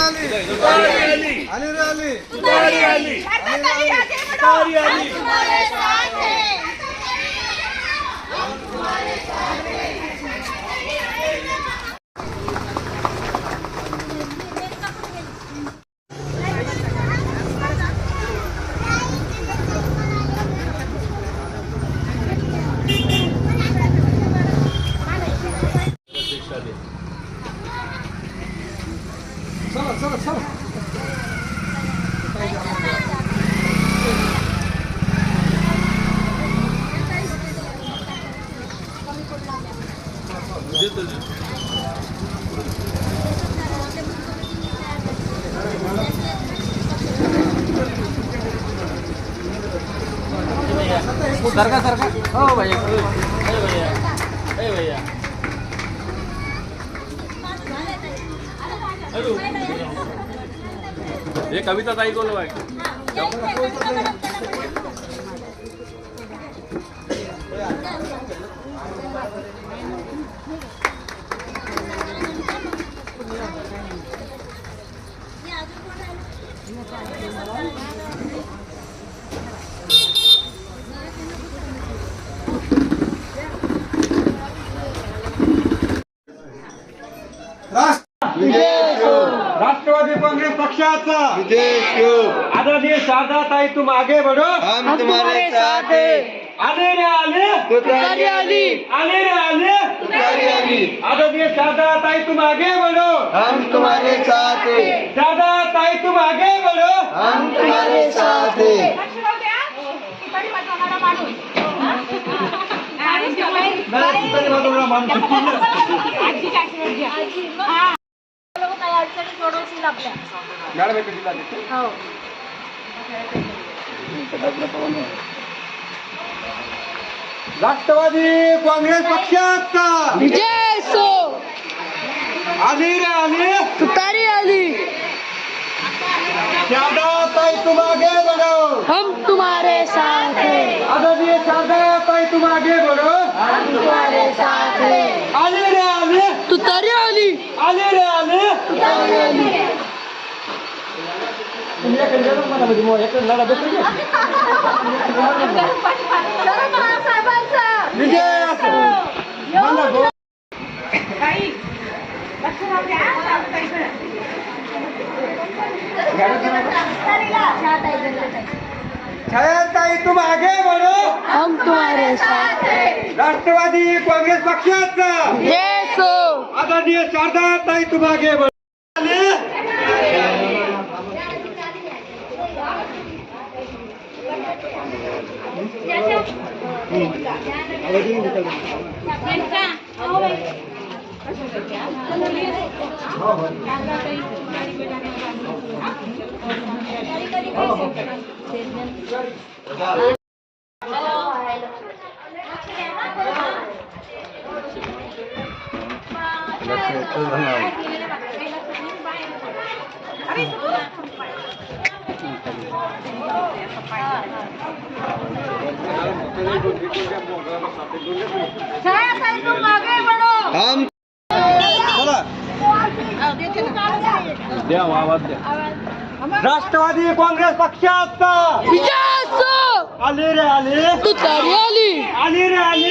आली आली रे आली तुतारी आली तुतारी आली तुम्हारे साथ है चलो चलो चलो सरका सरका हो भैया भैया भैया ये कविता ताई को लो राष्ट्रवादी कांग्रेस पक्षाचा आदरणीय शारदाताई तुम आगे बढ़ो हम तुम्हारे साथ हैं आले रे आले तुतारी आली आले रे आले तुतारी आली आदरणीय शारदाताई तुम आगे बढ़ो हम तुम्हारे साथ हैं शारदाताई तुम आगे बढ़ो हम तुम्हारे साथ हैं राष्ट्रवादी कांग्रेस पक्षाचा विजय सो आली रे आली तुतारी आली शारदाताई तुम आगे बढ़ो हम तुम्हारे साथ हैं आदरणीय शारदाताई तुम आगे बढ़ो हम तुम्हारे साथ हैं आली रे आली तुतारी आली आली रे आली तुतारी आली विजय असो. मला गो- छायाताई तुम आगे बढ़ो हम तुम्हारे साथ हैं राष्ट्रवादी कांग्रेस पक्षाचा विजय सो आदरणीय शारदाताई तुम आगे बढ़ो तुम आगे बढ़ो हम द्या आवाज द्या राष्ट्रवादी कांग्रेस पक्षाचा विजय सो आली रे आली तुतारी आली आली रे आली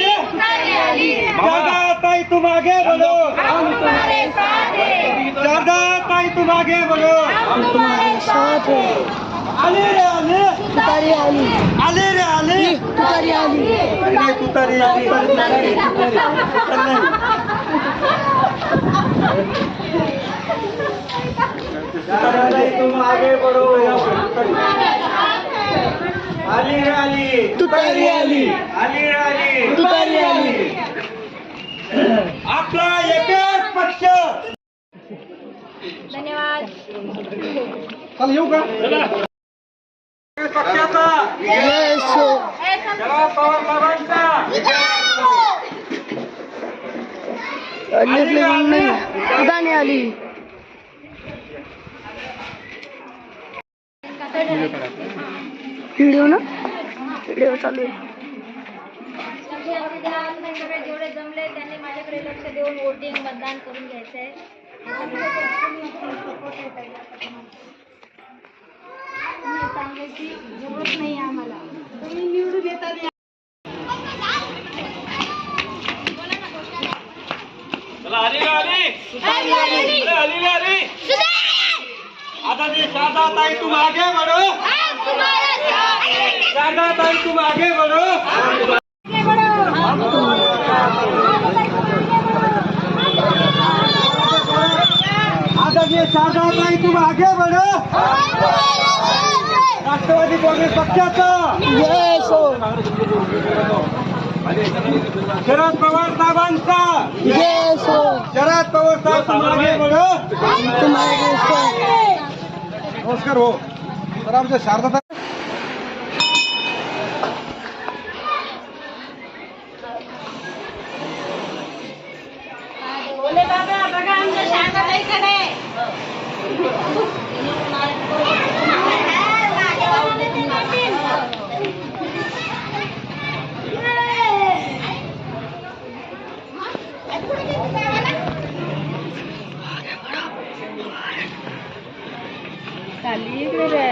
शारदाताई तुम आगे बढ़ो शारदाताई तुम आगे बढ़ो हम तुम्हारे साथ हैं आली रे आली तुतारी आली आली रे आली तुतारी आली तुतारी शारदाताई तुम आगे बढ़ो आली रे आली तुतारी आली आली रे आली तुतारी आली आपला एकच पक्ष धन्यवाद चल येऊ का पक्षाचा विजय सो शरद पवार साहेबांचा उदाने आली व्हिडिओ ना व्हिडिओ चालू आहे. जेवढे जमले त्यांनी माझ्याकडे लक्ष देऊन वोटिंग मतदान करून घ्यायचंय. करायची जरूरत नाही आम्हाला. तुम्ही निवडून येताना आता जी शारदा ताई तुम आगे बढ़ो, शारदा ताई तुम आगे बढ़ो. आता जी शारदा ताई तुम आगे बढ़ो. राष्ट्रवादी काँग्रेस पक्षाचं जय सो शरद पवार साहेबांचा, जय सो शरद पवार साहेब तुम आगे बढ़ो. तुम्हारे सो नमस्कार हो. तर आमच्या शारदा बोले बाबा बघा आमच्या शारदाताईकडे. खाली इकडे